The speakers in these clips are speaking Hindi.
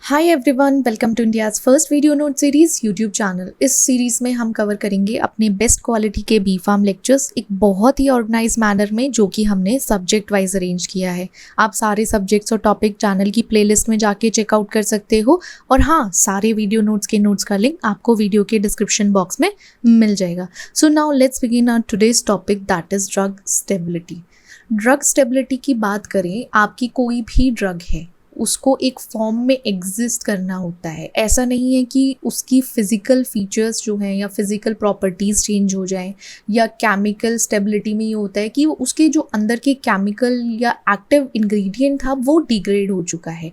Hi everyone, welcome to India's first video note series YouTube channel. इस सीरीज़ में हम कवर करेंगे अपने बेस्ट क्वालिटी के बी फार्म लेक्चर्स एक बहुत ही ऑर्गेनाइज मैनर में, जो कि हमने सब्जेक्ट वाइज अरेंज किया है। आप सारे सब्जेक्ट्स और टॉपिक चैनल की प्लेलिस्ट में जाके चेकआउट कर सकते हो। और हाँ, सारे वीडियो नोट्स के नोट्स का लिंक आपको वीडियो के डिस्क्रिप्शन बॉक्स में मिल जाएगा। So now let's begin our today's topic, that is drug stability. Drug stability की बात करें, आपकी कोई भी ड्रग है उसको एक फॉर्म में एग्जिस्ट करना होता है। ऐसा नहीं है कि उसकी फिजिकल फीचर्स जो हैं या फिजिकल प्रॉपर्टीज़ चेंज हो जाएं, या केमिकल स्टेबिलिटी में ये होता है कि उसके जो अंदर के केमिकल या एक्टिव इंग्रेडिएंट था वो डिग्रेड हो चुका है।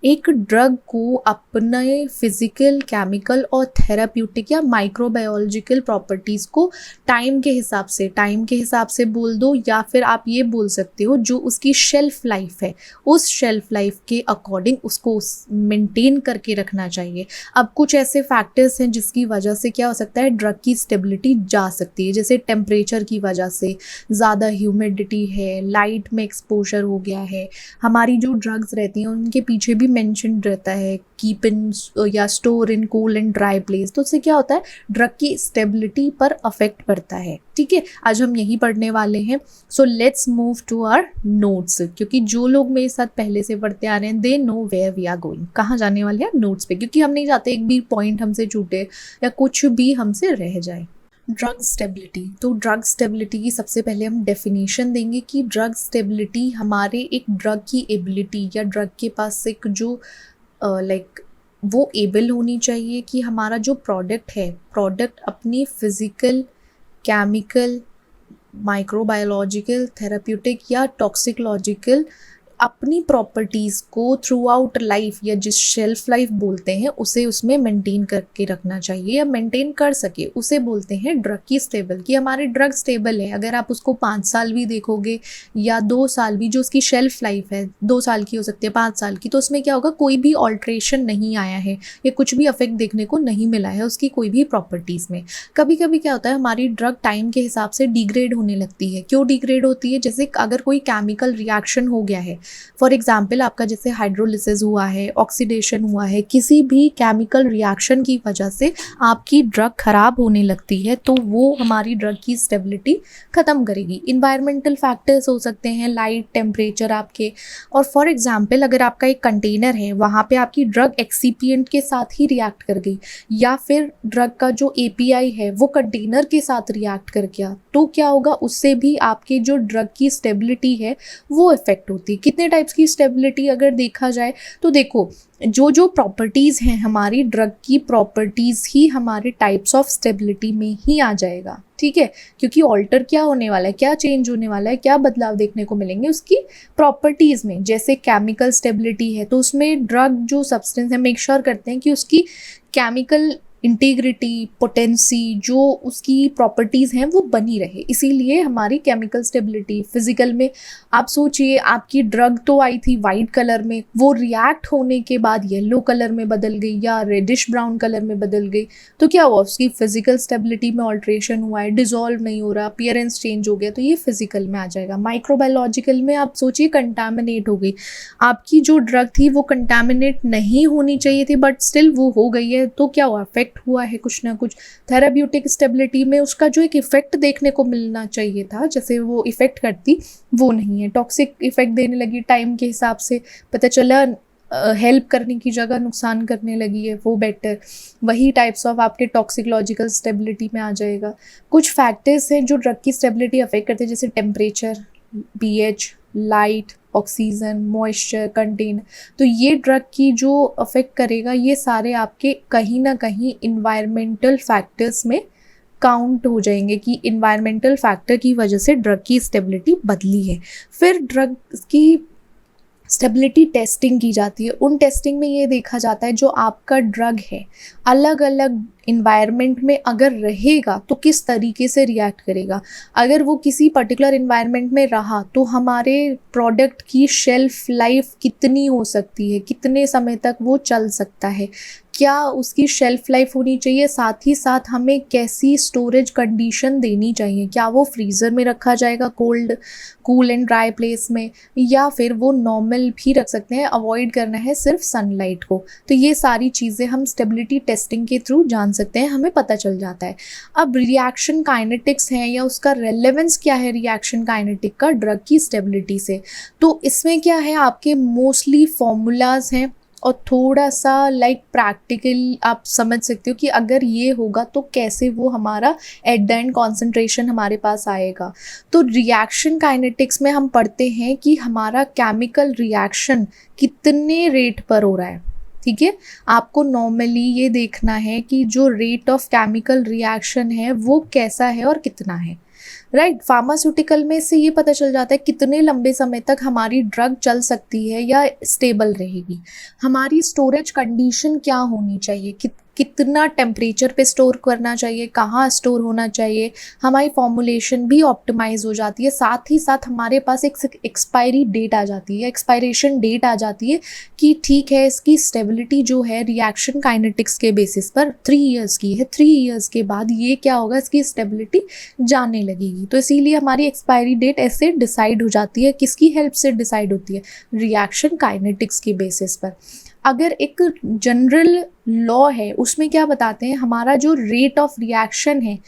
एक ड्रग को अपने फिजिकल, केमिकल और थेराप्यूटिक या माइक्रोबायोलॉजिकल प्रॉपर्टीज़ को टाइम के हिसाब से बोल दो, या फिर आप ये बोल सकते हो जो उसकी शेल्फ लाइफ है उस शेल्फ लाइफ के अकॉर्डिंग उसको मेंटेन करके रखना चाहिए। अब कुछ ऐसे फैक्टर्स हैं जिसकी वजह से क्या हो सकता है, ड्रग की स्टेबिलिटी जा सकती है। जैसे टेम्परेचर की वजह से, ज़्यादा ह्यूमिडिटी है, लाइट में एक्सपोजर हो गया है। हमारी जो ड्रग्स रहती हैं उनके पीछे भी मेंशन रहता है कीप इन या store in cool and dry place. तो उससे क्या होता है, ड्रग की स्टेबिलिटी पर अफेक्ट पड़ता है। ठीक है, आज हम यही पढ़ने वाले हैं। So let's move to our notes, क्योंकि जो लोग मेरे साथ पहले से पढ़ते आ रहे हैं they know where we are going, कहाँ जाने वाले हैं, नोट्स पे। क्योंकि हम नहीं चाहते एक भी पॉइंट हमसे छूटे या कुछ भी हमसे रह जाए। ड्रग स्टेबिलिटी, तो ड्रग स्टेबिलिटी की सबसे पहले हम डेफिनेशन देंगे कि ड्रग स्टेबिलिटी हमारे एक ड्रग की एबिलिटी या ड्रग के पास एक जो वो एबल होनी चाहिए कि हमारा जो प्रोडक्ट अपनी फिजिकल, केमिकल, माइक्रोबायोलॉजिकल, थेराप्यूटिक या टॉक्सिकोलॉजिकल अपनी प्रॉपर्टीज़ को थ्रू आउट लाइफ या जिस शेल्फ लाइफ बोलते हैं उसे उसमें मेंटेन करके रखना चाहिए या मेंटेन कर सके, उसे बोलते हैं ड्रग की स्टेबल। कि हमारी ड्रग स्टेबल है, अगर आप उसको 5 साल भी देखोगे या 2 साल भी, जो उसकी शेल्फ लाइफ है 2 साल की हो सकती है, 5 साल की, तो उसमें क्या होगा, कोई भी ऑल्ट्रेशन नहीं आया है या कुछ भी अफेक्ट देखने को नहीं मिला है उसकी कोई भी प्रॉपर्टीज़ में। कभी कभी क्या होता है, हमारी ड्रग टाइम के हिसाब से डिग्रेड होने लगती है। क्यों डिग्रेड होती है? जैसे अगर कोई केमिकल रिएक्शन हो गया है, फॉर एग्जाम्पल आपका जैसे हाइड्रोलिसिस हुआ है, ऑक्सीडेशन हुआ है, किसी भी केमिकल रिएक्शन की वजह से आपकी ड्रग खराब होने लगती है, तो वो हमारी ड्रग की स्टेबिलिटी ख़त्म करेगी। इन्वायरमेंटल फैक्टर्स हो सकते हैं, लाइट, टेम्परेचर आपके। और फॉर एग्जाम्पल अगर आपका एक कंटेनर है, वहाँ पे आपकी ड्रग एक्सीपिएंट के साथ ही रिएक्ट कर गई, या फिर ड्रग का जो API है वो कंटेनर के साथ रिएक्ट कर गया, तो क्या होगा, उससे भी आपकी जो ड्रग की स्टेबिलिटी है वो इफेक्ट होती है। कितने टाइप्स की स्टेबिलिटी अगर देखा जाए तो देखो, जो प्रॉपर्टीज़ हैं हमारी ड्रग की, प्रॉपर्टीज़ ही हमारे टाइप्स ऑफ स्टेबिलिटी में ही आ जाएगा। ठीक है, क्योंकि ऑल्टर क्या होने वाला है, क्या चेंज होने वाला है, क्या बदलाव देखने को मिलेंगे उसकी प्रॉपर्टीज़ में। जैसे केमिकल स्टेबिलिटी है तो उसमें ड्रग जो सब्सटेंस है मेक श्योर करते हैं कि उसकी केमिकल इंटीग्रिटी, पोटेंसी, जो उसकी प्रॉपर्टीज़ हैं वो बनी रहे। इसीलिए हमारी केमिकल स्टेबिलिटी फिजिकल में, आप सोचिए आपकी ड्रग तो आई थी वाइट कलर में, वो रिएक्ट होने के बाद येलो कलर में बदल गई या रेडिश ब्राउन कलर में बदल गई, तो क्या हुआ, उसकी फिजिकल स्टेबिलिटी में ऑल्ट्रेशन हुआ है, डिजॉल्व नहीं हो रहा, अपीयरेंस चेंज हो गया, तो ये फिजिकल में आ जाएगा। माइक्रोबायोलॉजिकल में आप सोचिए कंटामिनेट हो गई, आपकी जो ड्रग थी वो कंटामिनेट नहीं होनी चाहिए थी बट स्टिल वो हो गई है, तो क्या हुआ, इफेक्ट हुआ है कुछ ना कुछ। थेराप्यूटिक स्टेबिलिटी में उसका जो एक इफेक्ट देखने को मिलना चाहिए था, जैसे वो इफेक्ट करती, वो नहीं है। टॉक्सिक इफेक्ट देने लगी टाइम के हिसाब से, पता चला हेल्प करने की जगह नुकसान करने लगी है, वो बेटर। वही टाइप्स ऑफ आपके टॉक्सिकोलॉजिकल स्टेबिलिटी में आ जाएगा। कुछ फैक्टर्स हैं जो ड्रग की स्टेबिलिटी अफेक्ट करते हैं, जैसे temperature, pH, light, oxygen, moisture, container. तो ये ड्रग की जो अफेक्ट करेगा, ये सारे आपके कहीं ना कहीं इन्वायरमेंटल फैक्टर्स में काउंट हो जाएंगे कि इन्वायरमेंटल फैक्टर की वजह से ड्रग की स्टेबिलिटी बदली है। फिर ड्रग की स्टेबिलिटी टेस्टिंग की जाती है। उन टेस्टिंग में ये देखा जाता है जो आपका ड्रग है अलग अलग इन्वायरमेंट में अगर रहेगा तो किस तरीके से रिएक्ट करेगा। अगर वो किसी पर्टिकुलर इन्वायरमेंट में रहा तो हमारे प्रोडक्ट की शेल्फ लाइफ कितनी हो सकती है, कितने समय तक वो चल सकता है, क्या उसकी शेल्फ लाइफ होनी चाहिए, साथ ही साथ हमें कैसी स्टोरेज कंडीशन देनी चाहिए, क्या वो फ्रीज़र में रखा जाएगा cold cool and dry place में, या फिर वो नॉर्मल भी रख सकते हैं, अवॉइड करना है सिर्फ सनलाइट को। तो ये सारी चीज़ें हम स्टेबिलिटी टेस्टिंग के थ्रू जान सकते हैं, हमें पता चल जाता है। अब रिएक्शन काइनेटिक्स है या उसका रेलेवेंस क्या है रिएक्शन काइनेटिक का ड्रग की स्टेबिलिटी से, तो इसमें क्या है आपके मोस्टली फॉर्मूलाज हैं और थोड़ा सा लाइक प्रैक्टिकल आप समझ सकते हो कि अगर ये होगा तो कैसे वो हमारा एट द एंड कॉन्सेंट्रेशन हमारे पास आएगा। तो रिएक्शन काइनेटिक्स में हम पढ़ते हैं कि हमारा केमिकल रिएक्शन कितने रेट पर हो रहा है। ठीक है, आपको नॉर्मली ये देखना है कि जो रेट ऑफ केमिकल रिएक्शन है वो कैसा है और कितना है। राइट, फार्मास्यूटिकल में से ये पता चल जाता है कितने लंबे समय तक हमारी ड्रग चल सकती है या स्टेबल रहेगी, हमारी स्टोरेज कंडीशन क्या होनी चाहिए, कितना टेम्परेचर पे स्टोर करना चाहिए, कहाँ स्टोर होना चाहिए, हमारी फॉर्मुलेशन भी ऑप्टिमाइज हो जाती है। साथ ही साथ हमारे पास एक एक्सपायरी डेट आ जाती है, एक्सपायरेशन डेट आ जाती है कि ठीक है इसकी स्टेबिलिटी जो है रिएक्शन काइनेटिक्स के बेसिस पर 3 इयर्स की है, 3 इयर्स के बाद ये क्या होगा, इसकी स्टेबिलिटी जाने लगेगी। तो इसीलिए हमारी एक्सपायरी डेट ऐसे डिसाइड हो जाती है, किसकी हेल्प से डिसाइड होती है, रिएक्शन काइनेटिक्स के बेसिस पर। अगर एक जनरल लॉ है उसमें क्या बताते हैं, हमारा जो रेट ऑफ रिएक्शन है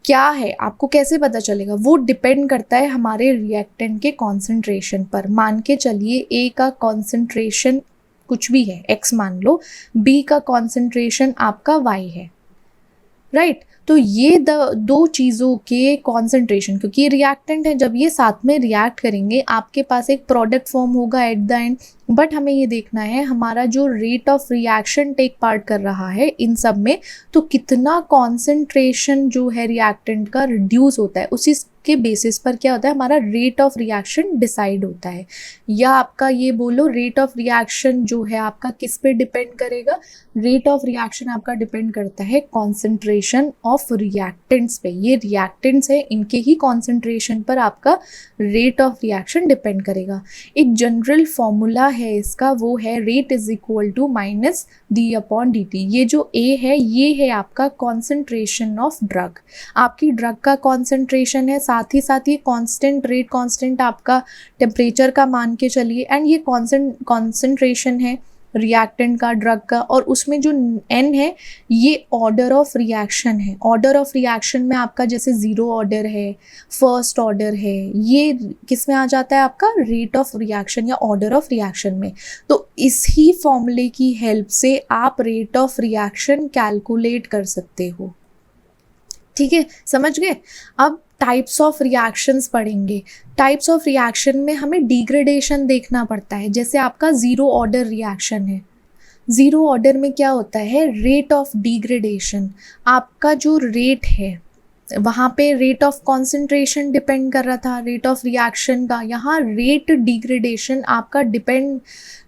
क्या है, आपको कैसे पता चलेगा, वो डिपेंड करता है हमारे रिएक्टेंट के कॉन्सेंट्रेशन पर। मान के चलिए ए का कॉन्सेंट्रेशन कुछ भी है, एक्स मान लो, बी का कॉन्सेंट्रेशन आपका वाई है। राइट, तो ये दो चीज़ों के कॉन्सेंट्रेशन, क्योंकि ये रिएक्टेंट है, जब ये साथ में रिएक्ट करेंगे आपके पास एक प्रोडक्ट फॉर्म होगा एट द एंड। बट हमें ये देखना है हमारा जो rate of reaction take part कर रहा है इन सब में, तो कितना कॉन्सेंट्रेशन जो है रिएक्टेंट का रिड्यूस होता है, उसी के बेसिस पर क्या होता है हमारा रेट ऑफ रिएक्शन डिसाइड होता है। या आपका ये बोलो रेट ऑफ रिएक्शन जो है आपका किस पे डिपेंड करेगा, रेट ऑफ रिएक्शन आपका डिपेंड करता है कॉन्सेंट्रेशन ऑफ रिएक्टेंट्स पे। ये रिएक्टेंट्स है, इनके ही कॉन्सेंट्रेशन पर आपका रेट ऑफ रिएक्शन डिपेंड करेगा। एक जनरल फॉर्मूला है इसका, वो है rate is equal to minus D upon D T. ये जो ए है ये है आपका कॉन्सेंट्रेशन ऑफ ड्रग, आपकी ड्रग का कॉन्सेंट्रेशन है, साथ ही साथ ये कांस्टेंट रेट, कांस्टेंट आपका टेम्परेचर का मान के चलिए, एंड ये कॉन्सेंट्रेशन है रिएक्टेंट का, ड्रग का, और उसमें जो एन है ये ऑर्डर ऑफ रिएक्शन है। ऑर्डर ऑफ रिएक्शन में आपका जैसे 0 ऑर्डर है, फर्स्ट ऑर्डर है, ये किस में आ जाता है आपका रेट ऑफ रिएक्शन या ऑर्डर ऑफ रिएक्शन में। तो इसी फॉर्मूले की हेल्प से आप रेट ऑफ रिएक्शन कैलकुलेट कर सकते हो। ठीक है, समझ गए। अब टाइप्स ऑफ रिएक्शंस पढ़ेंगे। टाइप्स ऑफ रिएक्शन में हमें डिग्रेडेशन देखना पड़ता है। जैसे आपका 0 ऑर्डर रिएक्शन है, 0 ऑर्डर में क्या होता है, रेट ऑफ डिग्रेडेशन, आपका जो रेट है वहाँ पे रेट ऑफ कॉन्सेंट्रेशन डिपेंड कर रहा था रेट ऑफ रिएक्शन का, यहाँ रेट डिग्रेडेशन आपका डिपेंड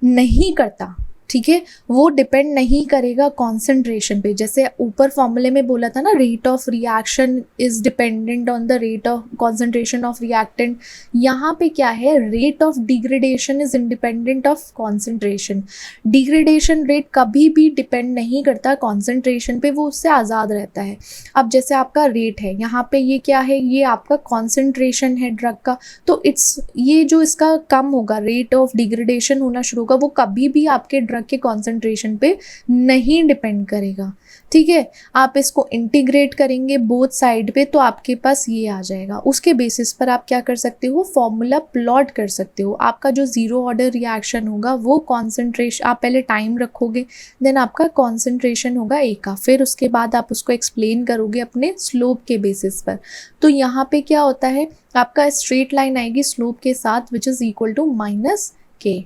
नहीं करता। ठीक है, वो डिपेंड नहीं करेगा कॉन्सेंट्रेशन पे। जैसे ऊपर फॉर्मूले में बोला था ना, rate of reaction is dependent on the rate of concentration of reactant, यहाँ पे क्या है, rate of degradation is independent of concentration. Degradation rate कभी भी डिपेंड नहीं करता कॉन्सेंट्रेशन पे, वो उससे आज़ाद रहता है। अब जैसे आपका रेट है, यहाँ पे ये क्या है, ये आपका कॉन्सेंट्रेशन है ड्रग का, तो इट्स ये जो इसका कम होगा, रेट ऑफ डिग्रेडेशन होना शुरू होगा, वो कभी भी आपके ड्रग के कॉन्सेंट्रेशन पे नहीं डिपेंड करेगा। ठीक है, आप इसको इंटीग्रेट करेंगे बोथ साइड पे तो आपके पास ये आ जाएगा। उसके बेसिस पर आप क्या कर सकते हो, फॉर्मूला प्लॉट कर सकते हो। आपका जो 0 ऑर्डर रिएक्शन होगा वो कॉन्सेंट्रेशन, आप पहले टाइम रखोगे, देन आपका कॉन्सेंट्रेशन होगा ए का, फिर उसके बाद आप उसको एक्सप्लेन करोगे अपने स्लोप के बेसिस पर। तो यहाँ पे क्या होता है, आपका स्ट्रेट लाइन आएगी स्लोप के साथ which is equal to minus K.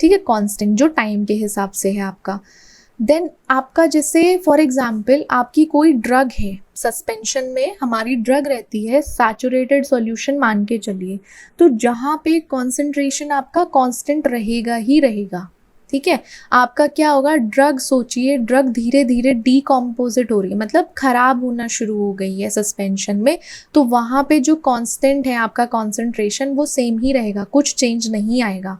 ठीक है, कांस्टेंट जो टाइम के हिसाब से है आपका। देन आपका जैसे फॉर एग्जांपल आपकी कोई ड्रग है, सस्पेंशन में हमारी ड्रग रहती है, सैचुरेटेड सॉल्यूशन मान के चलिए, तो जहाँ पे कॉन्सेंट्रेशन आपका कांस्टेंट रहेगा ही रहेगा। ठीक है। आपका क्या होगा, ड्रग सोचिए, ड्रग धीरे धीरे डीकॉम्पोजिट हो रही है, मतलब खराब होना शुरू हो गई है सस्पेंशन में, तो वहाँ पे जो कांस्टेंट है आपका कॉन्सेंट्रेशन वो सेम ही रहेगा, कुछ चेंज नहीं आएगा।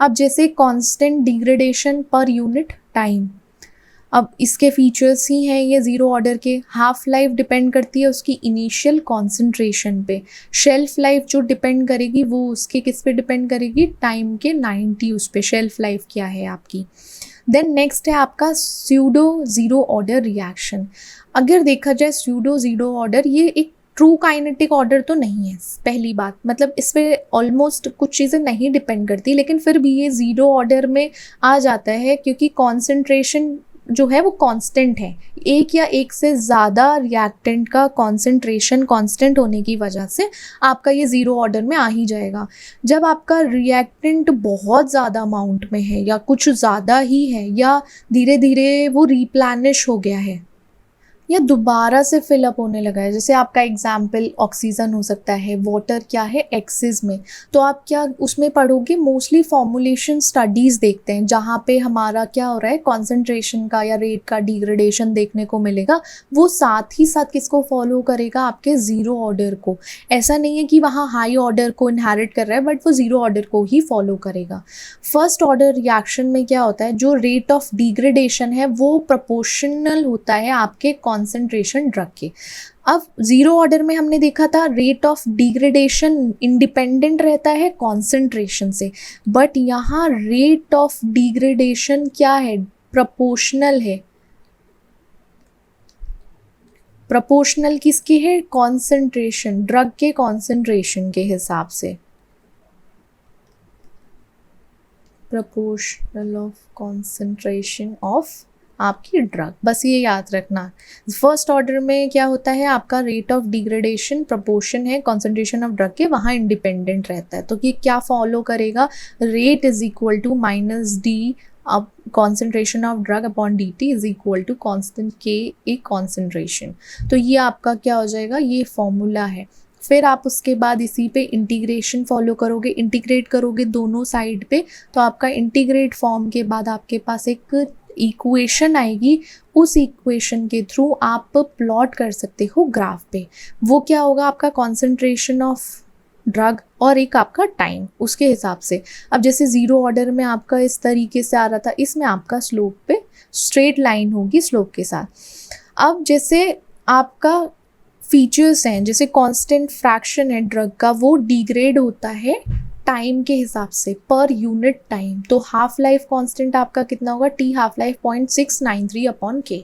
अब जैसे constant degradation per unit time, अब इसके फीचर्स ही हैं ये ज़ीरो ऑर्डर के। हाफ लाइफ डिपेंड करती है उसकी इनिशियल कॉन्सेंट्रेशन पे, शेल्फ लाइफ जो डिपेंड करेगी वो उसके किस पे डिपेंड करेगी, टाइम के 90 उस पे शेल्फ लाइफ क्या है आपकी। देन नेक्स्ट है आपका स्यूडो ज़ीरो ऑर्डर रिएक्शन। अगर देखा जाए स्यूडो ज़ीरो ऑर्डर ये एक ट्रू काइनेटिक ऑर्डर तो नहीं है, पहली बात, मतलब इस पर ऑलमोस्ट कुछ चीज़ें नहीं डिपेंड करती, लेकिन फिर भी ये ज़ीरो ऑर्डर में आ जाता है क्योंकि कॉन्सेंट्रेशन जो है वो कांस्टेंट है। एक या एक से ज़्यादा रिएक्टेंट का कॉन्सेंट्रेशन कांस्टेंट होने की वजह से आपका ये ज़ीरो ऑर्डर में आ ही जाएगा। जब आपका रिएक्टेंट बहुत ज़्यादा अमाउंट में है या कुछ ज़्यादा ही है या धीरे धीरे वो रिप्लेनिश हो गया है या दोबारा से फिलअप होने लगा है, जैसे आपका एग्जाम्पल ऑक्सीजन हो सकता है, वाटर क्या है एक्सिस में, तो आप क्या उसमें पढ़ोगे, मोस्टली फॉर्मुलेशन स्टडीज़ देखते हैं जहाँ पे हमारा क्या हो रहा है कॉन्सेंट्रेशन का या रेट का डिग्रेडेशन देखने को मिलेगा, वो साथ ही साथ किसको फॉलो करेगा, आपके ज़ीरो ऑर्डर को। ऐसा नहीं है कि वहाँ हाई ऑर्डर को इनहेरिट कर रहा है, बट वो ज़ीरो ऑर्डर को ही फॉलो करेगा। फर्स्ट ऑर्डर रिएक्शन में क्या होता है, जो रेट ऑफ डिग्रेडेशन है वो प्रोपोर्शनल होता है आपके कॉन्सेंट्रेशन ड्रग के। अब ज़ीरो ऑर्डर में हमने देखा था रेट ऑफ डिग्रेडेशन इंडिपेंडेंट रहता है कॉन्सेंट्रेशन से, बट यहाँ रेट ऑफ डिग्रेडेशन क्या है, प्रोपोर्शनल है। प्रोपोर्शनल किसकी है, कॉन्सेंट्रेशन, ड्रग के कॉन्सेंट्रेशन के हिसाब से, प्रोपोर्शनल ऑफ कॉन्सेंट्रेशन ऑफ आपकी ड्रग, बस ये याद रखना। फर्स्ट ऑर्डर में क्या होता है, आपका रेट ऑफ डिग्रेडेशन प्रोपोर्शन है कॉन्सेंट्रेशन ऑफ ड्रग के, वहाँ इंडिपेंडेंट रहता है, तो ये क्या फॉलो करेगा, rate is equal to minus d अब concentration of drug upon D t is equal to constant k A concentration. तो ये आपका क्या हो जाएगा, ये फॉर्मूला है। फिर आप उसके बाद इसी पे इंटीग्रेशन फॉलो करोगे, इंटीग्रेट करोगे दोनों साइड पे, तो आपका इंटीग्रेट फॉर्म के बाद आपके पास एक इक्वेशन आएगी, उस इक्वेशन के थ्रू आप प्लॉट कर सकते हो ग्राफ पे। वो क्या होगा, आपका कॉन्सेंट्रेशन ऑफ ड्रग और एक आपका टाइम, उसके हिसाब से। अब जैसे ज़ीरो ऑर्डर में आपका इस तरीके से आ रहा था, इसमें आपका स्लोप पे स्ट्रेट लाइन होगी स्लोप के साथ। अब जैसे आपका फीचर्स हैं, जैसे कांस्टेंट फ्रैक्शन है ड्रग का, वो डिग्रेड होता है टाइम के हिसाब से पर यूनिट टाइम। तो हाफ लाइफ कांस्टेंट आपका कितना होगा, टी हाफ लाइफ 0.693 अपॉन के,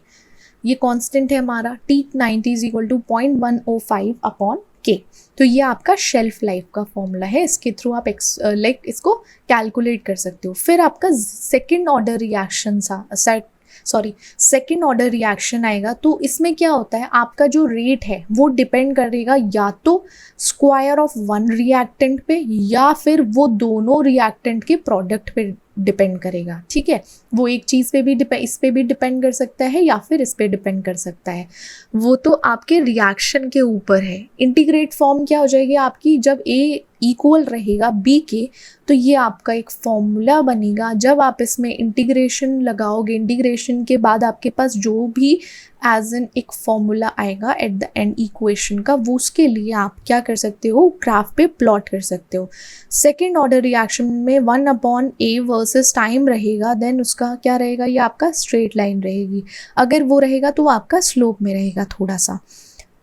ये कांस्टेंट है हमारा। T90 is equal to 0.105 upon के। तो ये आपका शेल्फ लाइफ का फॉर्मूला है, इसके थ्रू आप इसको कैलकुलेट कर सकते हो। फिर आपका second order reaction second order reaction आएगा, तो इसमें क्या होता है, आपका जो रेट है वो डिपेंड करेगा या तो स्क्वायर ऑफ वन रिएक्टेंट पे या फिर वो दोनों रिएक्टेंट के प्रोडक्ट पे डिपेंड करेगा। ठीक है, वो एक चीज़ पे भी इस पे भी डिपेंड कर सकता है या फिर इस पे डिपेंड कर सकता है, वो तो आपके रिएक्शन के ऊपर है। इंटीग्रेट फॉर्म क्या हो जाएगी आपकी, जब ए इक्वल रहेगा बी के, तो ये आपका एक फॉर्मूला बनेगा। जब आप इसमें इंटीग्रेशन लगाओगे, इंटीग्रेशन के बाद आपके पास जो भी एज एन एक फॉर्मूला आएगा एट द एंड इक्वेशन का, वो उसके लिए आप क्या कर सकते हो, ग्राफ पे प्लॉट कर सकते हो। सेकेंड ऑर्डर रिएक्शन में 1/a वर्सेस टाइम रहेगा, देन उसका क्या रहेगा, ये आपका स्ट्रेट लाइन रहेगी। अगर वो रहेगा तो आपका स्लोप में रहेगा थोड़ा सा।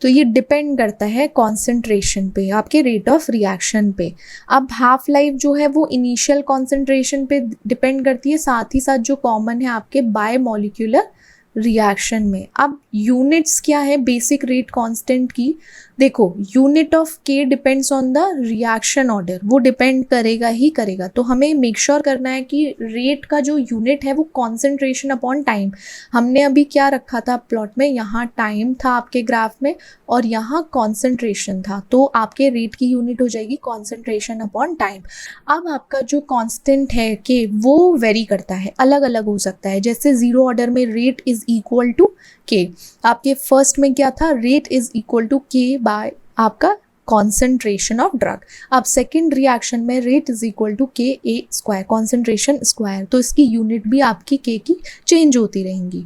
तो ये डिपेंड करता है कॉन्सेंट्रेशन पे, आपके रेट ऑफ रिएक्शन पे। अब हाफ लाइफ जो है वो इनिशियल कॉन्सेंट्रेशन पे डिपेंड करती है, साथ ही साथ जो कॉमन है आपके बाय मॉलिक्यूलर रिएक्शन में। अब यूनिट्स क्या है बेसिक रेट कांस्टेंट की, देखो यूनिट ऑफ के depends on the reaction order, वो डिपेंड करेगा ही करेगा। तो हमें मेक श्योर करना है कि रेट का जो यूनिट है वो कॉन्सेंट्रेशन अपॉन टाइम। हमने अभी क्या रखा था प्लॉट में, यहाँ टाइम था आपके ग्राफ में और यहाँ कॉन्सेंट्रेशन था, तो आपके रेट की यूनिट हो जाएगी कॉन्सेंट्रेशन अपॉन टाइम। अब आपका जो कांस्टेंट है के, वो वेरी करता है, अलग अलग हो सकता है। जैसे जीरो ऑर्डर में रेट इज इक्वल टू के, आपके फर्स्ट में क्या था, रेट इज इक्वल टू के बाय आपका कॉन्सेंट्रेशन ऑफ ड्रग। अब सेकेंड रिएक्शन में रेट इज इक्वल टू के ए स्क्वायर, कॉन्सेंट्रेशन स्क्वायर, तो इसकी यूनिट भी आपकी के की चेंज होती रहेंगी।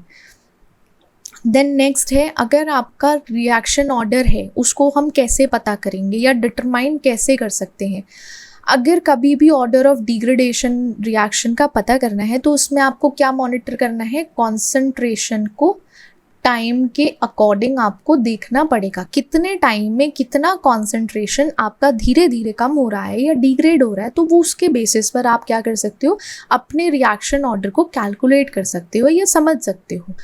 देन नेक्स्ट है, अगर आपका रिएक्शन ऑर्डर है उसको हम कैसे पता करेंगे या डिटरमाइन कैसे कर सकते हैं। अगर कभी भी ऑर्डर ऑफ डिग्रेडेशन रिएक्शन का पता करना है तो उसमें आपको क्या मॉनिटर करना है, कॉन्सेंट्रेशन को टाइम के अकॉर्डिंग आपको देखना पड़ेगा, कितने टाइम में कितना कॉन्सेंट्रेशन आपका धीरे धीरे कम हो रहा है या डिग्रेड हो रहा है, तो वो उसके बेसिस पर आप क्या कर सकते हो, अपने रिएक्शन ऑर्डर को कैलकुलेट कर सकते हो या समझ सकते हो।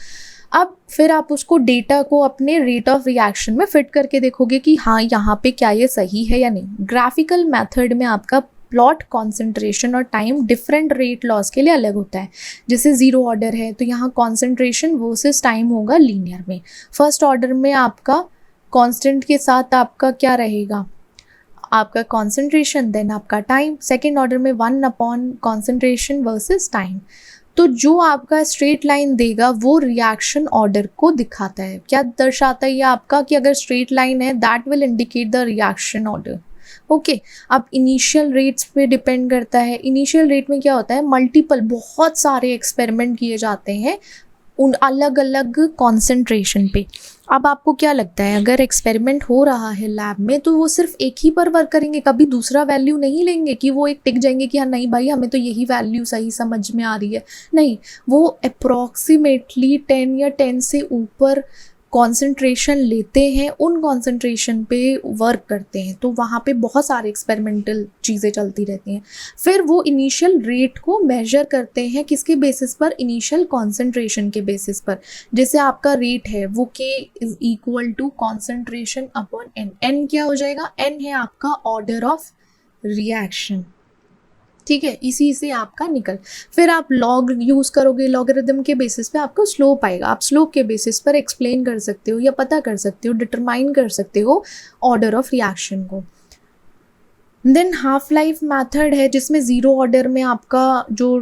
अब फिर आप उसको डेटा को अपने रेट ऑफ रिएक्शन में फिट करके देखोगे कि हाँ यहाँ पे क्या ये सही है या नहीं। ग्राफिकल मेथड में आपका प्लॉट कॉन्सेंट्रेशन और टाइम डिफरेंट रेट लॉस के लिए अलग होता है। जैसे ज़ीरो ऑर्डर है तो यहाँ कॉन्सेंट्रेशन वर्सेस टाइम होगा लीनियर में। फर्स्ट ऑर्डर में आपका कांस्टेंट के साथ आपका क्या रहेगा, आपका कॉन्सेंट्रेशन देन आपका टाइम। सेकेंड ऑर्डर में 1 अपॉन कॉन्सेंट्रेशन वर्सेस टाइम। तो जो आपका स्ट्रेट लाइन देगा वो रिएक्शन ऑर्डर को दिखाता है। क्या दर्शाता है ये आपका, कि अगर स्ट्रेट लाइन है that will indicate the reaction order. Okay, अब इनिशियल रेट्स पे डिपेंड करता है। इनिशियल रेट में क्या होता है, मल्टीपल बहुत सारे एक्सपेरिमेंट किए जाते हैं उन अलग अलग कॉन्सेंट्रेशन पे। अब आपको क्या लगता है, अगर एक्सपेरिमेंट हो रहा है लैब में तो वो सिर्फ एक ही पर वर्क करेंगे, कभी दूसरा वैल्यू नहीं लेंगे कि वो एक टिक जाएंगे कि हाँ नहीं भाई हमें तो यही वैल्यू सही समझ में आ रही है। नहीं, वो अप्रॉक्सीमेटली 10 या 10 से ऊपर कॉन्सेंट्रेशन लेते हैं, उन कॉन्सेंट्रेशन पे वर्क करते हैं। तो वहाँ पे बहुत सारे एक्सपेरिमेंटल चीज़ें चलती रहती हैं। फिर वो इनिशियल रेट को मेजर करते हैं किसके बेसिस पर, इनिशियल कॉन्सेंट्रेशन के बेसिस पर। जैसे आपका रेट है वो K is equal to concentration upon N। N क्या हो जाएगा, N है आपका ऑर्डर ऑफ रिएक्शन, ठीक है, इसी से आपका निकल। फिर आप लॉग यूज़ करोगे, लॉगरिदम के बेसिस पे आपको स्लोप आएगा। आप स्लोप के बेसिस पर एक्सप्लेन कर सकते हो या पता कर सकते हो, डिटरमाइन कर सकते हो ऑर्डर ऑफ रिएक्शन को। देन हाफ लाइफ मेथड है जिसमें ज़ीरो ऑर्डर में आपका जो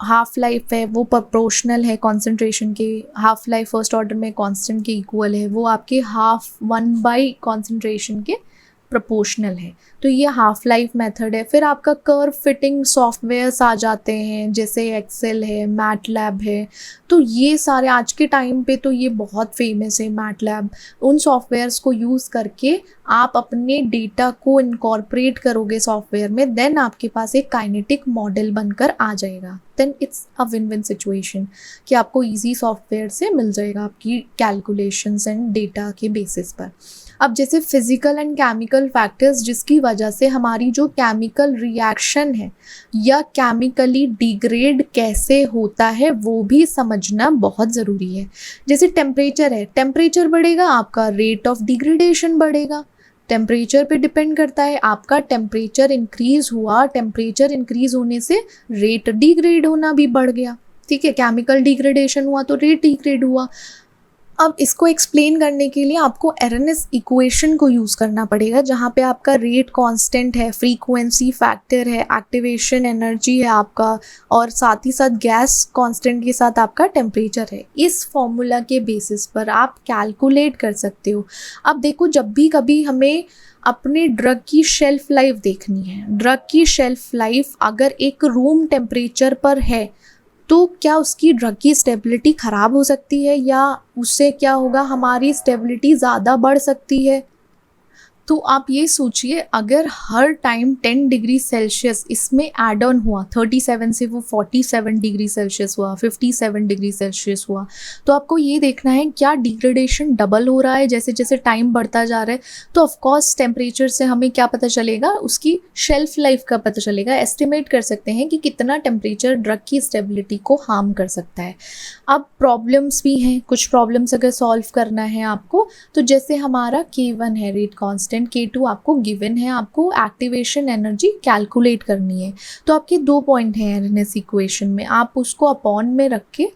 हाफ लाइफ है वो प्रोपोर्शनल है कॉन्सेंट्रेशन के। हाफ लाइफ फर्स्ट ऑर्डर में कांस्टेंट के इक्वल है, वो आपके हाफ 1/, कॉन्सेंट्रेशन के प्रोपोर्शनल है। तो ये हाफ लाइफ मेथड है। फिर आपका कर्व फिटिंग सॉफ्टवेयर्स आ जाते हैं, जैसे एक्सेल है, मैटलैब है। तो ये सारे आज के टाइम पे तो ये बहुत फेमस है मैटलैब। उन सॉफ्टवेयर्स को यूज़ करके आप अपने डेटा को इनकॉर्पोरेट करोगे सॉफ्टवेयर में, देन आपके पास एक काइनेटिक मॉडल बनकर आ जाएगा। Then it's a win win situation कि आपको ईजी सॉफ्टवेयर से मिल जाएगा आपकी कैलकुलेशंस एंड डेटा के बेसिस पर। अब जैसे फिजिकल एंड केमिकल फैक्टर्स जिसकी वजह से हमारी जो केमिकल रिएक्शन है या केमिकली डिग्रेड कैसे होता है वो भी समझना बहुत ज़रूरी है। जैसे टेम्परेचर है, टेम्परेचर बढ़ेगा आपका रेट ऑफ डिग्रेडेशन बढ़ेगा। टेम्परेचर पे डिपेंड करता है, आपका टेम्परेचर इंक्रीज हुआ, टेम्परेचर इंक्रीज होने से रेट डिग्रेड होना भी बढ़ गया, ठीक है। केमिकल डिग्रेडेशन हुआ तो रेट डिग्रेड हुआ। अब इसको एक्सप्लेन करने के लिए आपको एरनस इक्वेशन को यूज़ करना पड़ेगा, जहाँ पे आपका रेट कांस्टेंट है, फ्रीक्वेंसी फैक्टर है, एक्टिवेशन एनर्जी है आपका, और साथ ही साथ गैस कांस्टेंट के साथ आपका टेम्परेचर है। इस फॉर्मूला के बेसिस पर आप कैलकुलेट कर सकते हो। अब देखो, जब भी कभी हमें अपने ड्रग की शेल्फ लाइफ देखनी है, ड्रग की शेल्फ लाइफ अगर एक रूम टेम्परेचर पर है तो क्या उसकी ड्रग की स्टेबिलिटी ख़राब हो सकती है, या उससे क्या होगा, हमारी स्टेबिलिटी ज़्यादा बढ़ सकती है। तो आप ये सोचिए, अगर हर टाइम 10 डिग्री सेल्सियस इसमें ऐड ऑन हुआ, 37 से वो 47 डिग्री सेल्सियस हुआ, 57 डिग्री सेल्सियस हुआ, तो आपको ये देखना है क्या डिग्रेडेशन डबल हो रहा है जैसे जैसे टाइम बढ़ता जा रहा है। तो ऑफकोर्स टेम्परेचर से हमें क्या पता चलेगा, उसकी शेल्फ लाइफ का पता चलेगा। एस्टिमेट कर सकते हैं कि कितना टेम्परेचर ड्रग की स्टेबिलिटी को हार्म कर सकता है। अब प्रॉब्लम्स भी हैं, कुछ प्रॉब्लम्स अगर सॉल्व करना है आपको, तो जैसे हमारा K1 है रेट कांस्टेंट, K2 आपको गिवन है, आपको एक्टिवेशन एनर्जी कैलकुलेट करनी है। तो आपके 2 पॉइंट हैं एरनस इक्वेशन में, आप उसको अपॉन में रख के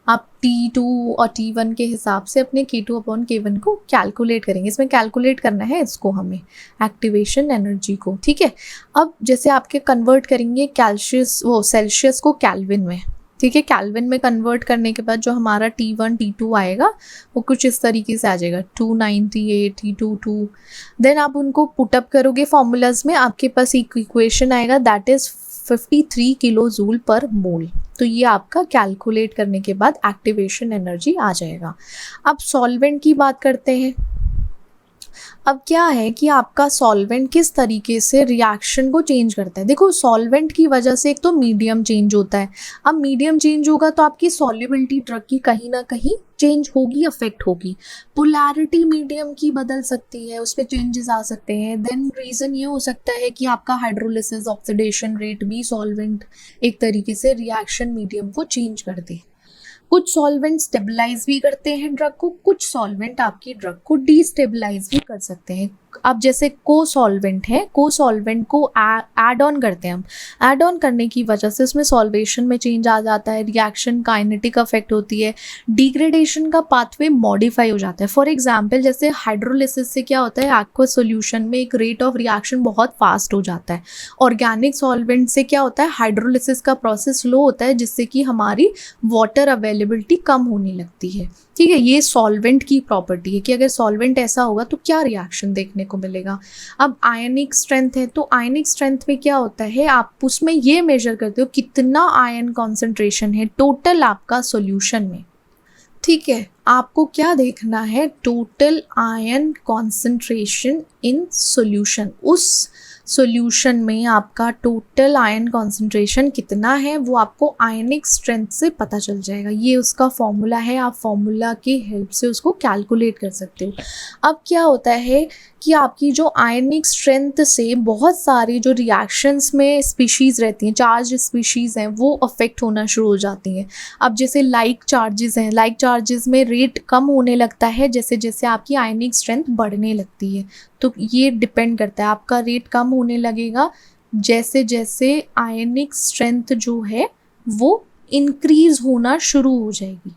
आप T2 और T1 के हिसाब से अपने K2 अपॉन K1 को कैलकुलेट करेंगे। इसमें कैलकुलेट करना है इसको हमें, एक्टिवेशन एनर्जी को, ठीक है। अब जैसे आपके कन्वर्ट करेंगे सेल्सियस को केल्विन में, ठीक है। केल्विन में कन्वर्ट करने के बाद जो हमारा T1 T2 आएगा वो कुछ इस तरीके से आ जाएगा 298 T22। देन आप उनको पुटअप करोगे फॉर्मूलाज में, आपके पास एक इक्वेशन आएगा दैट इज़ 53 किलो जूल पर मोल। तो ये आपका कैलकुलेट करने के बाद एक्टिवेशन एनर्जी आ जाएगा। अब सॉल्वेंट की बात करते हैं। अब क्या है कि आपका सॉल्वेंट किस तरीके से रिएक्शन को चेंज करता है। देखो सॉल्वेंट की वजह से एक तो मीडियम चेंज होता है। अब मीडियम चेंज होगा तो आपकी सॉल्युबिलिटी ड्रग की कहीं ना कहीं चेंज होगी, अफेक्ट होगी। पोलैरिटी मीडियम की बदल सकती है, उस पर चेंजेस आ सकते हैं। देन रीज़न ये हो सकता है कि आपका हाइड्रोलिसिस ऑक्सीडेशन रेट भी सॉल्वेंट एक तरीके से रिएक्शन मीडियम को चेंज कर दे। कुछ सॉल्वेंट स्टेबलाइज भी करते हैं ड्रग को, कुछ सॉल्वेंट आपकी ड्रग को डीस्टेबलाइज भी कर सकते हैं। अब जैसे को सॉल्वेंट है, को सॉल्वेंट को ऐड ऑन करते हैं हम, ऐड ऑन करने की वजह से उसमें सॉल्वेशन में चेंज आ जाता है, रिएक्शन काइनेटिक अफेक्ट होती है, डिग्रेडेशन का पाथवे मॉडिफाई हो जाता है। फॉर एग्जांपल जैसे हाइड्रोलिसिस से क्या होता है, एक्वा सॉल्यूशन में एक रेट ऑफ रिएक्शन बहुत फास्ट हो जाता है। ऑर्गेनिक सॉल्वेंट से क्या होता है, हाइड्रोलिसिस का प्रोसेस स्लो होता है जिससे कि हमारी वाटर अवेलेबिलिटी कम होने लगती है। ठीक है, ये सॉल्वेंट की प्रॉपर्टी है कि अगर सॉल्वेंट ऐसा होगा तो क्या रिएक्शन देखने को मिलेगा। अब आयनिक स्ट्रेंथ है, तो आयनिक स्ट्रेंथ में क्या होता है, आप उसमें ये मेजर करते हो कितना आयन कॉन्सेंट्रेशन है टोटल आपका सॉल्यूशन में। ठीक है, आपको क्या देखना है, total ion concentration in solution. उस सॉल्यूशन में आपका टोटल आयन कॉन्सेंट्रेशन कितना है वो आपको आयनिक स्ट्रेंथ से पता चल जाएगा। ये उसका फॉर्मूला है, आप फॉर्मूला की हेल्प से उसको कैलकुलेट कर सकते हो। अब क्या होता है कि आपकी जो आयनिक स्ट्रेंथ से बहुत सारी जो रिएक्शंस में स्पीशीज़ रहती हैं, चार्ज स्पीशीज़ हैं, वो अफेक्ट होना शुरू हो जाती हैं। अब जैसे लाइक चार्जेस हैं, लाइक चार्जेस में रेट कम होने लगता है जैसे जैसे आपकी आयनिक स्ट्रेंथ बढ़ने लगती है। तो ये डिपेंड करता है, आपका रेट कम होने लगेगा जैसे जैसे आयनिक स्ट्रेंथ जो है वो इंक्रीज होना शुरू हो जाएगी।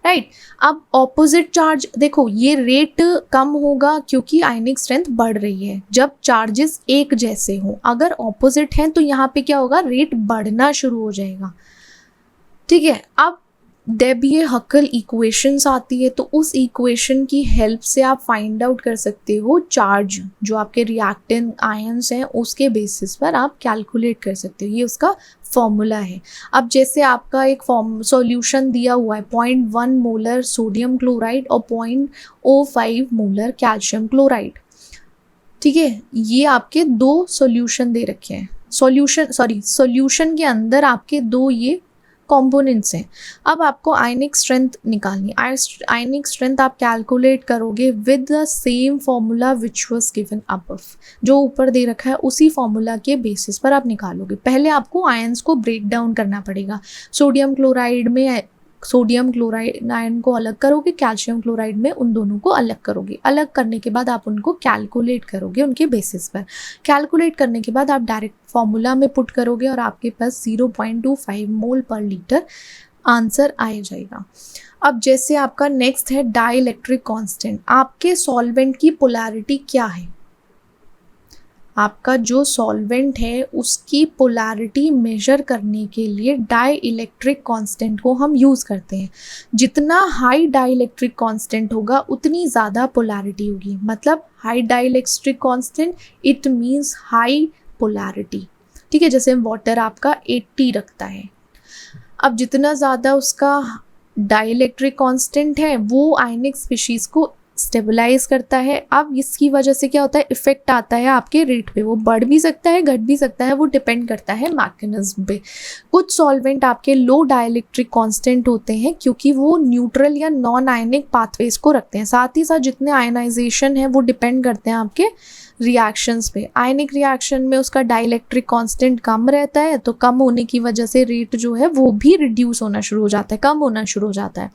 राइट, अब ऑपोजिट चार्ज देखो, ये रेट कम होगा क्योंकि आयनिक स्ट्रेंथ बढ़ रही है जब चार्जेस एक जैसे हों। अगर ऑपोजिट हैं तो यहाँ पे क्या होगा, रेट बढ़ना शुरू हो जाएगा। ठीक है, अब डेबिये-हकल इक्वेशंस आती है, तो उस इक्वेशन की हेल्प से आप फाइंड आउट कर सकते हो चार्ज जो आपके रिएक्टेंट आयंस हैं उसके बेसिस पर आप कैलकुलेट कर सकते हो। ये उसका फॉर्मूला है। अब जैसे आपका एक सॉल्यूशन दिया हुआ है 0.1 मोलर सोडियम क्लोराइड और 0.05 मोलर कैल्शियम क्लोराइड। ठीक है, ये आपके दो सॉल्यूशन दे रखे हैं। सॉल्यूशन के अंदर आपके दो ये कंपोनेंट्स हैं। अब आपको आयनिक स्ट्रेंथ निकालनी है। आयनिक स्ट्रेंथ आप कैलकुलेट करोगे with the same formula which was given above. जो ऊपर दे रखा है उसी फॉर्मूला के बेसिस पर आप निकालोगे। पहले आपको आयंस को ब्रेक डाउन करना पड़ेगा। सोडियम क्लोराइड में सोडियम क्लोराइड आयन को अलग करोगे, कैल्शियम क्लोराइड में उन दोनों को अलग करोगे। अलग करने के बाद आप उनको कैलकुलेट करोगे उनके बेसिस पर। कैलकुलेट करने के बाद आप डायरेक्ट फॉर्मूला में पुट करोगे और आपके पास 0.25 मोल पर लीटर आंसर आ जाएगा। अब जैसे आपका नेक्स्ट है डाइलेक्ट्रिक कांस्टेंट। आपके सॉल्वेंट की पोलैरिटी क्या है, आपका जो सॉल्वेंट है उसकी पोलैरिटी मेजर करने के लिए डाइलेक्ट्रिक कांस्टेंट को हम यूज़ करते हैं। जितना हाई डाइलेक्ट्रिक कांस्टेंट होगा उतनी ज़्यादा पोलैरिटी होगी। मतलब high dielectric constant it means high polarity. ठीक है, जैसे वाटर आपका 80 रखता है। अब जितना ज़्यादा उसका डाइलेक्ट्रिक कांस्टेंट है वो आयनिक स्पीशीज़ को स्टेबलाइज करता है। अब इसकी वजह से क्या होता है, इफेक्ट आता है आपके रेट पे। वो बढ़ भी सकता है, घट भी सकता है, वो डिपेंड करता है मैकेनिज्म पे। कुछ सॉल्वेंट आपके लो डाइलेक्ट्रिक कांस्टेंट होते हैं क्योंकि वो न्यूट्रल या नॉन आयनिक पाथवेज को रखते हैं। साथ ही साथ जितने आयनाइजेशन है वो डिपेंड करते हैं आपके रिएक्शंस पे। आयनिक रिएक्शन में उसका डाइलेक्ट्रिक कांस्टेंट कम रहता है, तो कम होने की वजह से रेट जो है वो भी रिड्यूस होना शुरू हो जाता है, कम होना शुरू हो जाता है।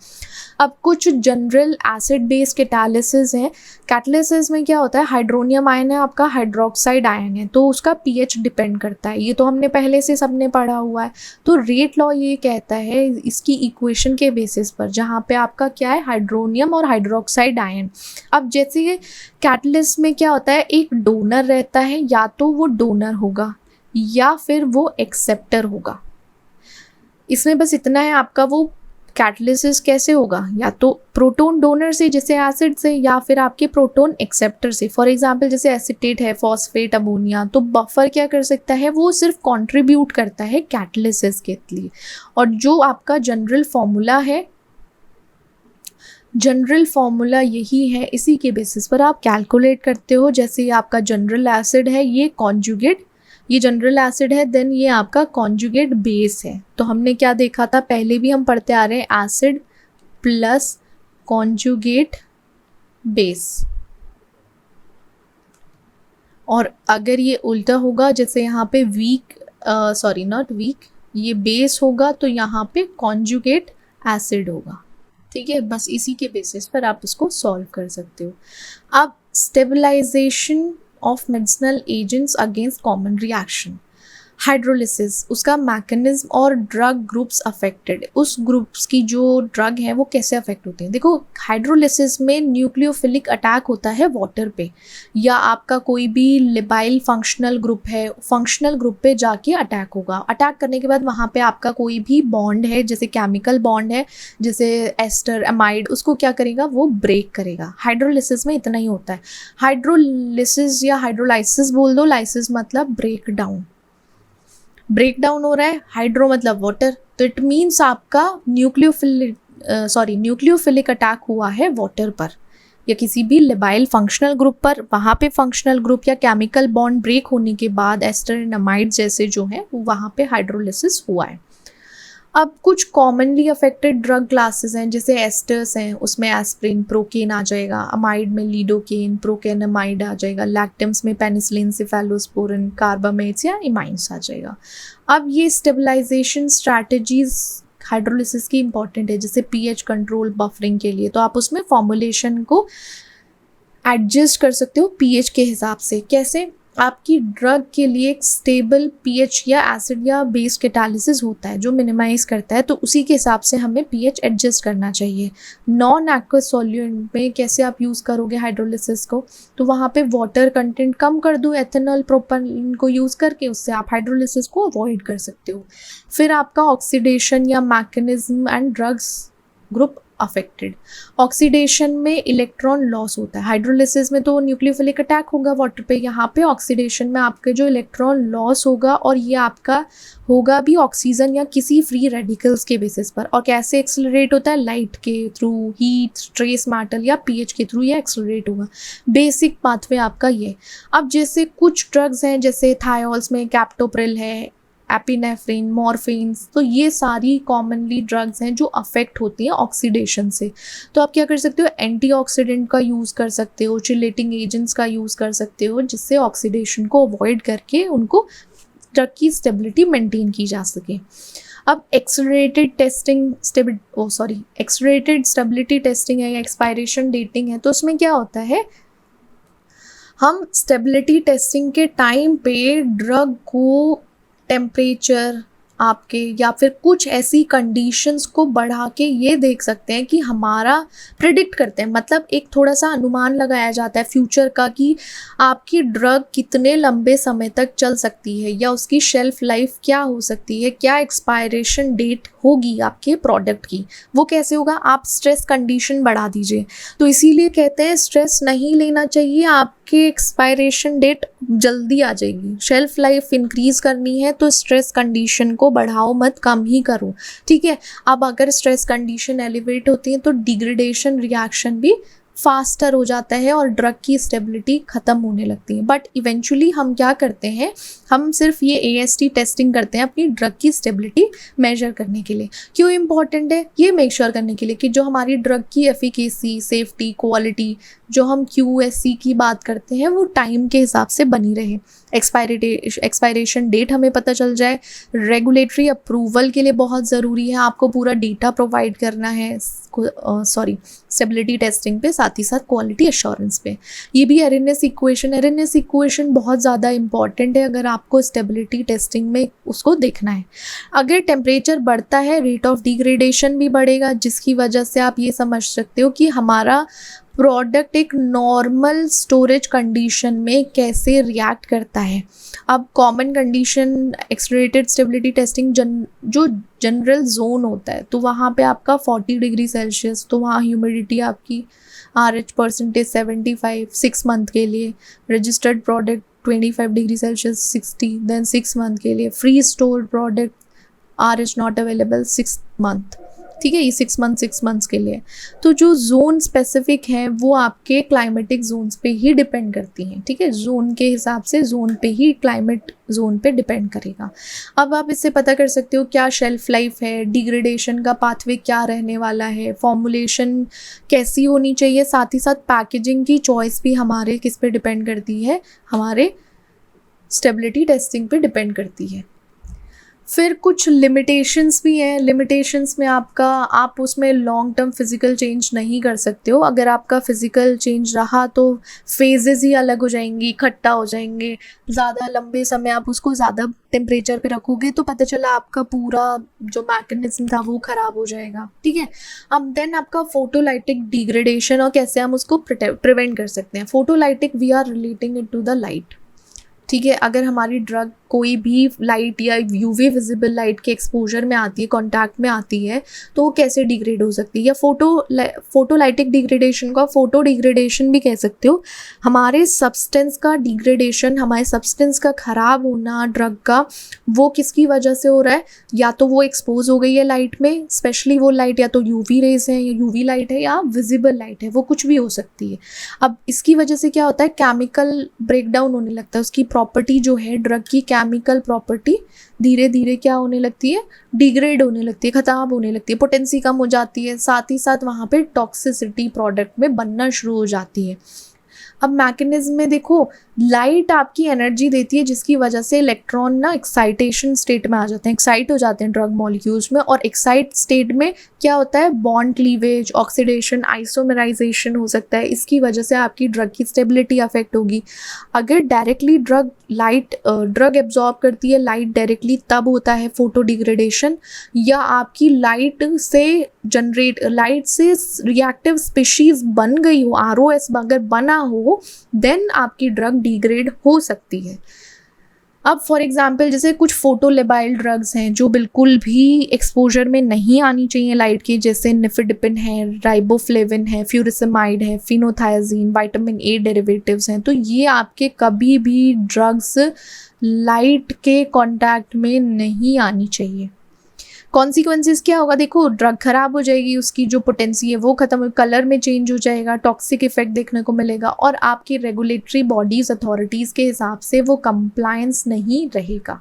अब कुछ जनरल एसिड बेस कैटालिसिस है। कैटालिसिस में क्या होता है, हाइड्रोनियम आयन है आपका, हाइड्रोक्साइड आयन है, तो उसका पीएच डिपेंड करता है। ये तो हमने पहले से सबने पढ़ा हुआ है। तो रेट लॉ ये कहता है इसकी इक्वेशन के बेसिस पर, जहाँ पे आपका क्या है, हाइड्रोनियम और हाइड्रोक्साइड आयन। अब जैसे कैटलिस्ट में क्या होता है, एक डोनर रहता है, या तो वो डोनर होगा या फिर वो एक्सेप्टर होगा। इसमें बस इतना है, आपका वो कैटलिसिस कैसे होगा, या तो प्रोटोन डोनर से जैसे एसिड से, या फिर आपके प्रोटोन एक्सेप्टर से। फॉर एग्जांपल जैसे एसिटेट है, फॉस्फेट, अमोनिया, तो बफर क्या कर सकता है, वो सिर्फ कंट्रीब्यूट करता है कैटलिसिस के लिए। और जो आपका जनरल फॉर्मूला यही है, इसी के बेसिस पर आप कैलकुलेट करते हो। जैसे आपका जनरल एसिड है, ये जनरल एसिड है, देन ये आपका कॉन्जुगेट बेस है। तो हमने क्या देखा था, पहले भी हम पढ़ते आ रहे हैं, एसिड प्लस कॉन्जुगेट बेस। और अगर ये उल्टा होगा, जैसे यहाँ पे ये बेस होगा, तो यहाँ पे कॉन्जुगेट एसिड होगा। ठीक है, बस इसी के बेसिस पर आप इसको सॉल्व कर सकते हो। अब stabilization of medicinal agents against common reaction, hydrolysis, उसका मैकेनिज्म और ड्रग ग्रुप्स अफेक्टेड, उस ग्रुप्स की जो ड्रग है वो कैसे अफेक्ट होते हैं। देखो, हाइड्रोलिसिस में न्यूक्लियोफिलिक अटैक होता है वाटर पे, या आपका कोई भी लिबाइल फंक्शनल ग्रुप है, फंक्शनल ग्रुप पे जाके अटैक होगा। अटैक करने के बाद वहाँ पे आपका कोई भी बॉन्ड है, जैसे केमिकल बॉन्ड है, जैसे एस्टर, एमाइड, उसको क्या करेगा, वो ब्रेक करेगा। हाइड्रोलिसिस में इतना ही होता है। हाइड्रोलिसिस या हाइड्रोलाइसिस बोल दो, लाइसिस मतलब ब्रेक डाउन हो रहा है, हाइड्रो मतलब वाटर, तो इट मीन्स आपका न्यूक्लियोफिलिक अटैक हुआ है वाटर पर या किसी भी लिबाइल फंक्शनल ग्रुप पर। वहाँ पे फंक्शनल ग्रुप या केमिकल बॉन्ड ब्रेक होने के बाद एस्टर एंड अमाइड जैसे जो है वहाँ पे हाइड्रोलिसिस हुआ है। अब कुछ कॉमनली अफेक्टेड ड्रग क्लासेस हैं, जैसे एस्टर्स हैं, उसमें एस्प्रिन, प्रोकेन आ जाएगा, अमाइड में लीडोकेन, प्रोकेनामाइड आ जाएगा, लैक्टम्स में पेनिसिलिन, सिफेलोस्पोरिन, कार्बामेट्स या इमाइन्स आ जाएगा। अब ये स्टेबलाइजेशन स्ट्रैटेजीज हाइड्रोलिसिस की इंपॉर्टेंट है, जैसे पीएच कंट्रोल, बफरिंग के लिए, तो आप उसमें फॉर्मुलेशन को एडजस्ट कर सकते हो पीएच के हिसाब से। कैसे, आपकी ड्रग के लिए एक स्टेबल पीएच या एसिड या बेस कैटालिसिस होता है जो मिनिमाइज करता है, तो उसी के हिसाब से हमें पीएच एडजस्ट करना चाहिए। नॉन एक्वस सॉल्यूएंट में कैसे आप यूज़ करोगे हाइड्रोलिसिस को, तो वहाँ पे वाटर कंटेंट कम कर दो, एथेनॉल, प्रोपेनॉल को यूज़ करके, उससे आप हाइड्रोलिसिस को अवॉइड कर सकते हो। फिर आपका ऑक्सीडेशन या mechanism and drugs group affected. Oxidation में इलेक्ट्रॉन लॉस होता है, हाइड्रोलिसिस में तो न्यूक्लियोफिलिक अटैक होगा वाटर पे, यहाँ पे ऑक्सीडेशन में आपके जो इलेक्ट्रॉन लॉस होगा, और ये आपका होगा भी ऑक्सीजन या किसी फ्री रेडिकल्स के बेसिस पर। और कैसे एक्सेलरेट होता है, लाइट के थ्रू, हीट, ट्रेस मेटल या पीएच के थ्रू ये एक्सेलरेट होगा। बेसिक पाथवे आपका ये। अब जैसे कुछ ड्रग्स हैं, जैसे थायोल्स में कैप्टोप्रिल है, एपिनेफ्रिन, मॉर्फिन, तो ये सारी कॉमनली ड्रग्स हैं जो अफेक्ट होती हैं ऑक्सीडेशन से। तो आप क्या कर सकते हो, एंटीऑक्सीडेंट का यूज़ कर सकते हो, चिलेटिंग एजेंट्स का यूज़ कर सकते हो, जिससे ऑक्सीडेशन को अवॉइड करके उनको ड्रग की स्टेबिलिटी मेंटेन की जा सके। अब एक्सेलरेटेड स्टेबिलिटी टेस्टिंग है या एक्सपायरेशन डेटिंग है, तो उसमें क्या होता है, हम स्टेबिलिटी टेस्टिंग के टाइम पे ड्रग को टेम्परेचर आपके या फिर कुछ ऐसी कंडीशंस को बढ़ा के ये देख सकते हैं कि हमारा प्रिडिक्ट करते हैं, मतलब एक थोड़ा सा अनुमान लगाया जाता है फ्यूचर का कि आपकी ड्रग कितने लंबे समय तक चल सकती है या उसकी शेल्फ लाइफ क्या हो सकती है, क्या एक्सपायरेशन डेट होगी आपके प्रोडक्ट की। वो कैसे होगा, आप स्ट्रेस कंडीशन बढ़ा दीजिए। तो इसीलिए कहते हैं स्ट्रेस नहीं लेना चाहिए, आपके एक्सपायरेशन डेट जल्दी आ जाएगी। शेल्फ लाइफ इंक्रीज करनी है तो स्ट्रेस कंडीशन को बढ़ाओ मत, कम ही करो, ठीक है। अब अगर स्ट्रेस कंडीशन एलिवेट होती है तो डिग्रेडेशन रिएक्शन भी फास्टर हो जाता है और ड्रग की स्टेबिलिटी ख़त्म होने लगती है। बट इवेंचुअली हम क्या करते हैं, हम सिर्फ ये AST टेस्टिंग करते हैं अपनी ड्रग की स्टेबिलिटी मेजर करने के लिए। क्यों इम्पॉर्टेंट है, ये मेक श्योर करने के लिए कि जो हमारी ड्रग की एफिकेसी, सेफ्टी, क्वालिटी, जो हम QSC की बात करते हैं, वो टाइम के हिसाब से बनी रहे। एक्सपायरेशन डेट हमें पता चल जाए। रेगुलेटरी अप्रूवल के लिए बहुत ज़रूरी है, आपको पूरा डेटा प्रोवाइड करना है स्टेबिलिटी टेस्टिंग पे, साथ ही साथ क्वालिटी एश्योरेंस पे। ये भी एरएनएस इक्वेशन बहुत ज़्यादा इंपॉर्टेंट है अगर आपको स्टेबिलिटी टेस्टिंग में उसको देखना है। अगर टेम्परेचर बढ़ता है, रेट ऑफ डिग्रेडेशन भी बढ़ेगा, जिसकी वजह से आप ये समझ सकते हो कि हमारा प्रोडक्ट एक नॉर्मल स्टोरेज कंडीशन में कैसे रिएक्ट करता है। अब common condition accelerated stability testing जो जनरल जोन होता है, तो वहाँ पे आपका 40 डिग्री सेल्सियस, तो वहाँ ह्यूमिडिटी आपकी RH परसेंटेज 75 6 मंथ के लिए, registered product 25 degree Celsius 60, then 6 month के लिए, free stored product RH not available 6 month, ठीक है, ये 6 मंथ्स के लिए। तो जो जोन स्पेसिफिक हैं वो आपके क्लाइमेटिक जोन्स पे ही डिपेंड करती हैं, ठीक है, जोन के हिसाब से जोन पे ही क्लाइमेट जोन पे डिपेंड करेगा। अब आप इससे पता कर सकते हो क्या शेल्फ लाइफ है, डिग्रेडेशन का पाथवे क्या रहने वाला है, फॉर्मुलेशन कैसी होनी चाहिए, साथ ही साथ पैकेजिंग की चॉइस भी हमारे किस पे डिपेंड करती है, हमारे स्टेबिलिटी टेस्टिंग पे डिपेंड करती है। फिर कुछ लिमिटेशंस भी हैं। लिमिटेशंस में आप उसमें लॉन्ग टर्म फिज़िकल चेंज नहीं कर सकते हो। अगर आपका फिज़िकल चेंज रहा तो फेजेस ही अलग हो जाएंगी, इकट्ठा हो जाएंगे। ज़्यादा लंबे समय आप उसको ज़्यादा टेम्परेचर पे रखोगे तो पता चला आपका पूरा जो मैकेनिज्म था वो ख़राब हो जाएगा, ठीक है। अब देन आपका फोटोलाइटिक डिग्रेडेशन, और कैसे हम उसको प्रिवेंट कर सकते हैं। Photolytic we are relating it to the light, ठीक है। अगर हमारी ड्रग कोई भी लाइट या यूवी विजिबल लाइट के एक्सपोजर में आती है, कांटेक्ट में आती है, तो वो कैसे डिग्रेड हो सकती है। या फोटोलाइटिक डिग्रेडेशन का फोटो डिग्रेडेशन भी कह सकते हो। हमारे सब्सटेंस का डिग्रेडेशन, हमारे सब्सटेंस का ख़राब होना ड्रग का, वो किसकी वजह से हो रहा है। या तो वो एक्सपोज हो गई है लाइट में, स्पेशली वो लाइट या तो यूवी रेज है या यूवी लाइट है या विजिबल लाइट है, वो कुछ भी हो सकती है। अब इसकी वजह से क्या होता है, केमिकल ब्रेकडाउन होने लगता है। उसकी प्रॉपर्टी जो है ड्रग की, केमिकल प्रॉपर्टी धीरे धीरे क्या होने लगती है, डिग्रेड होने लगती है, ख़त्म होने लगती है, पोटेंसी कम हो जाती है। साथ ही साथ वहाँ पे टॉक्सिसिटी प्रोडक्ट में बनना शुरू हो जाती है। अब मैकेनिज्म में देखो, लाइट आपकी एनर्जी देती है जिसकी वजह से इलेक्ट्रॉन ना एक्साइटेशन स्टेट में आ जाते हैं, एक्साइट हो जाते हैं ड्रग मॉलिक्यूल्स में। और एक्साइट स्टेट में क्या होता है, बॉन्ड क्लीवेज, ऑक्सीडेशन, आइसोमराइजेशन हो सकता है। इसकी वजह से आपकी ड्रग की स्टेबिलिटी अफेक्ट होगी। अगर डायरेक्टली ड्रग एब्जॉर्ब करती है लाइट डायरेक्टली, तब होता है फोटो डिग्रेडेशन। या आपकी लाइट से रिएक्टिव स्पीशीज बन गई हो, ROS अगर बना हो, देन आपकी ड्रग डिग्रेड हो सकती है। अब फॉर एग्जांपल जैसे कुछ फोटोलेबाइल ड्रग्स हैं जो बिल्कुल भी एक्सपोजर में नहीं आनी चाहिए लाइट की, जैसे निफेडिपिन है, राइबोफ्लेविन है, फ्यूरिसमाइड है, फिनोथायाजीन, विटामिन A डेरिवेटिव्स हैं। तो ये आपके कभी भी ड्रग्स लाइट के कांटेक्ट में नहीं आनी चाहिए। कॉन्सिक्वेंसेस क्या होगा, देखो ड्रग खराब हो जाएगी, उसकी जो पोटेंसी है वो खत्म, कलर में चेंज हो जाएगा, टॉक्सिक इफेक्ट देखने को मिलेगा, और आपकी रेगुलेटरी बॉडीज, अथॉरिटीज़ के हिसाब से वो कंप्लायंस नहीं रहेगा,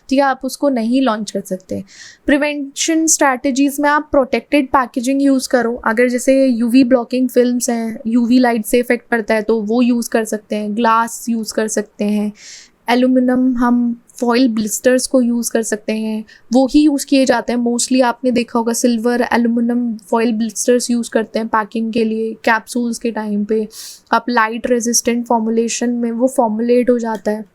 ठीक है, आप उसको नहीं लॉन्च कर सकते। प्रिवेंशन स्ट्रैटेजीज में आप प्रोटेक्टेड पैकेजिंग यूज़ करो। अगर जैसे यूवी ब्लॉकिंग फिल्म्स हैं, यूवी लाइट से इफेक्ट पड़ता है तो वो यूज़ कर सकते हैं, ग्लास यूज़ कर सकते हैं, एल्यूमिनियम, हम फॉइल ब्लिस्टर्स को यूज़ कर सकते हैं, वो ही यूज़ किए जाते हैं मोस्टली। आपने देखा होगा silver aluminium foil blisters use करते हैं पैकिंग के लिए, कैप्सूल्स के टाइम पे। आप लाइट रेजिस्टेंट फॉर्मुलेशन में वो फॉर्मुलेट हो जाता है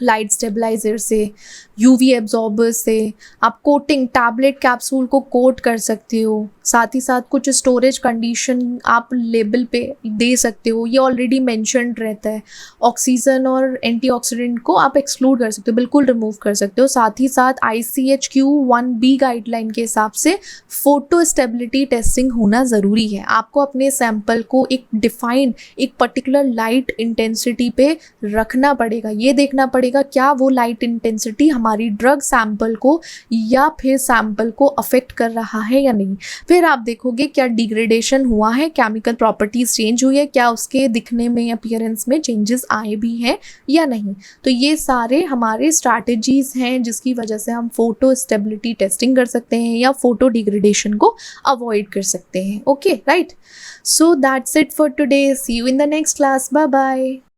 लाइट स्टेबलाइजर से, यूवी एब्जॉर्बर से। आप कोटिंग, टैबलेट कैप्सूल को कोट कर सकते हो। साथ ही साथ कुछ स्टोरेज कंडीशन आप लेबल पे दे सकते हो, ये ऑलरेडी मेंशन्ड रहता है। ऑक्सीजन और एंटीऑक्सीडेंट को आप एक्सक्लूड कर सकते हो, बिल्कुल रिमूव कर सकते हो। साथ ही साथ ICH-Q1B गाइडलाइन के हिसाब से फोटो स्टेबिलिटी टेस्टिंग होना ज़रूरी है। आपको अपने सैंपल को एक डिफाइंड, एक पर्टिकुलर लाइट इंटेंसिटी पे रखना पड़ेगा। ये देखना पड़ेगा क्या वो लाइट इंटेंसिटी हमारी ड्रग सैंपल को या फिर सैंपल को अफेक्ट कर रहा है या नहीं। फिर आप देखोगे क्या डिग्रेडेशन हुआ है, केमिकल प्रॉपर्टीज चेंज हुई है, क्या उसके दिखने में, अपीयरेंस में चेंजेस आए भी हैं या नहीं। तो ये सारे हमारे स्ट्रैटेजीज हैं जिसकी वजह से हम फोटो स्टेबिलिटी टेस्टिंग कर सकते हैं या फोटो डिग्रेडेशन को अवॉइड कर सकते हैं। Okay, right. So that's it for today. See you in the next class. Bye bye.